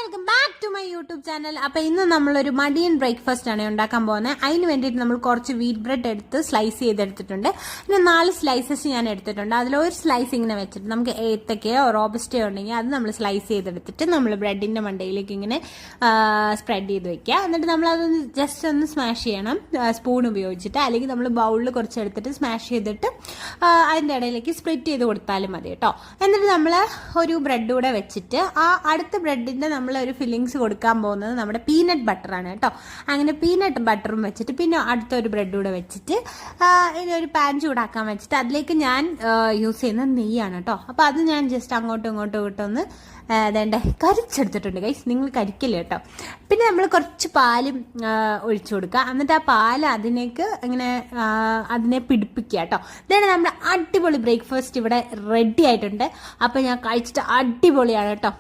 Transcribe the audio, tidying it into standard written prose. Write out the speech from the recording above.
Welcome back to my YouTube channel. അപ്പോൾ ഇന്ന് നമ്മളൊരു മടിയൻ ബ്രേക്ക്ഫാസ്റ്റ് ആണ് ഉണ്ടാക്കാൻ പോകുന്നത്. അതിന് വേണ്ടിയിട്ട് നമ്മൾ കുറച്ച് വീറ്റ് ബ്രെഡ് എടുത്ത് സ്ലൈസ് ചെയ്തെടുത്തിട്ടുണ്ട്. പിന്നെ 4 സ്ലൈസസ് ഞാൻ എടുത്തിട്ടുണ്ട്. അതിലൊരു സ്ലൈസ് ഇങ്ങനെ വെച്ചിട്ട് നമുക്ക് ഏത്തക്കയോ റോബസ്റ്റയോ ഉണ്ടെങ്കിൽ അത് നമ്മൾ സ്ലൈസ് ചെയ്തെടുത്തിട്ട് നമ്മൾ ബ്രെഡിൻ്റെ മണ്ടയിലേക്ക് ഇങ്ങനെ സ്പ്രെഡ് ചെയ്ത് വെക്കുക. എന്നിട്ട് നമ്മളതൊന്ന് ജസ്റ്റ് ഒന്ന് സ്മാഷ് ചെയ്യണം സ്പൂൺ ഉപയോഗിച്ചിട്ട്, അല്ലെങ്കിൽ നമ്മൾ ബൗളിൽ കുറച്ച് എടുത്തിട്ട് സ്മാഷ് ചെയ്തിട്ട് അതിൻ്റെ ഇടയിലേക്ക് സ്പ്ലിറ്റ് ചെയ്ത് കൊടുത്താലും മതി കേട്ടോ. എന്നിട്ട് നമ്മൾ ഒരു ബ്രെഡ് കൂടെ വെച്ചിട്ട് അടുത്ത ബ്രെഡിൻ്റെ നമ്മൾ ഒരു ഫില്ലിങ്സ് കൊടുക്കാൻ പോകുന്നത് നമ്മുടെ പീനട്ട് ബട്ടറാണ് കേട്ടോ. അങ്ങനെ പീനട്ട് ബട്ടറും വെച്ചിട്ട് പിന്നെ അടുത്തൊരു ബ്രെഡ് കൂടെ വെച്ചിട്ട് ഇനി ഒരു പാൻ ചൂടാക്കാൻ വെച്ചിട്ട് അതിലേക്ക് ഞാൻ യൂസ് ചെയ്യുന്ന നെയ്യാണ് കേട്ടോ. അപ്പോൾ അത് ഞാൻ ജസ്റ്റ് അങ്ങോട്ടും ഇങ്ങോട്ടും ഒന്ന് അതേണ്ട കരിച്ചെടുത്തിട്ടുണ്ട് ഗൈസ്. നിങ്ങൾ കരിക്കില്ല കേട്ടോ. പിന്നെ നമ്മൾ കുറച്ച് പാലും ഒഴിച്ചു കൊടുക്കുക. എന്നിട്ട് ആ പാൽ അതിനേക്ക് ഇങ്ങനെ അതിനെ പിടിപ്പിക്കുക കേട്ടോ. ഇതാണ് നമ്മുടെ അടിപൊളി ബ്രേക്ക്ഫാസ്റ്റ് ഇവിടെ റെഡി ആയിട്ടുണ്ട്. അപ്പോൾ ഞാൻ കഴിച്ചിട്ട് അടിപൊളിയാണ് കേട്ടോ.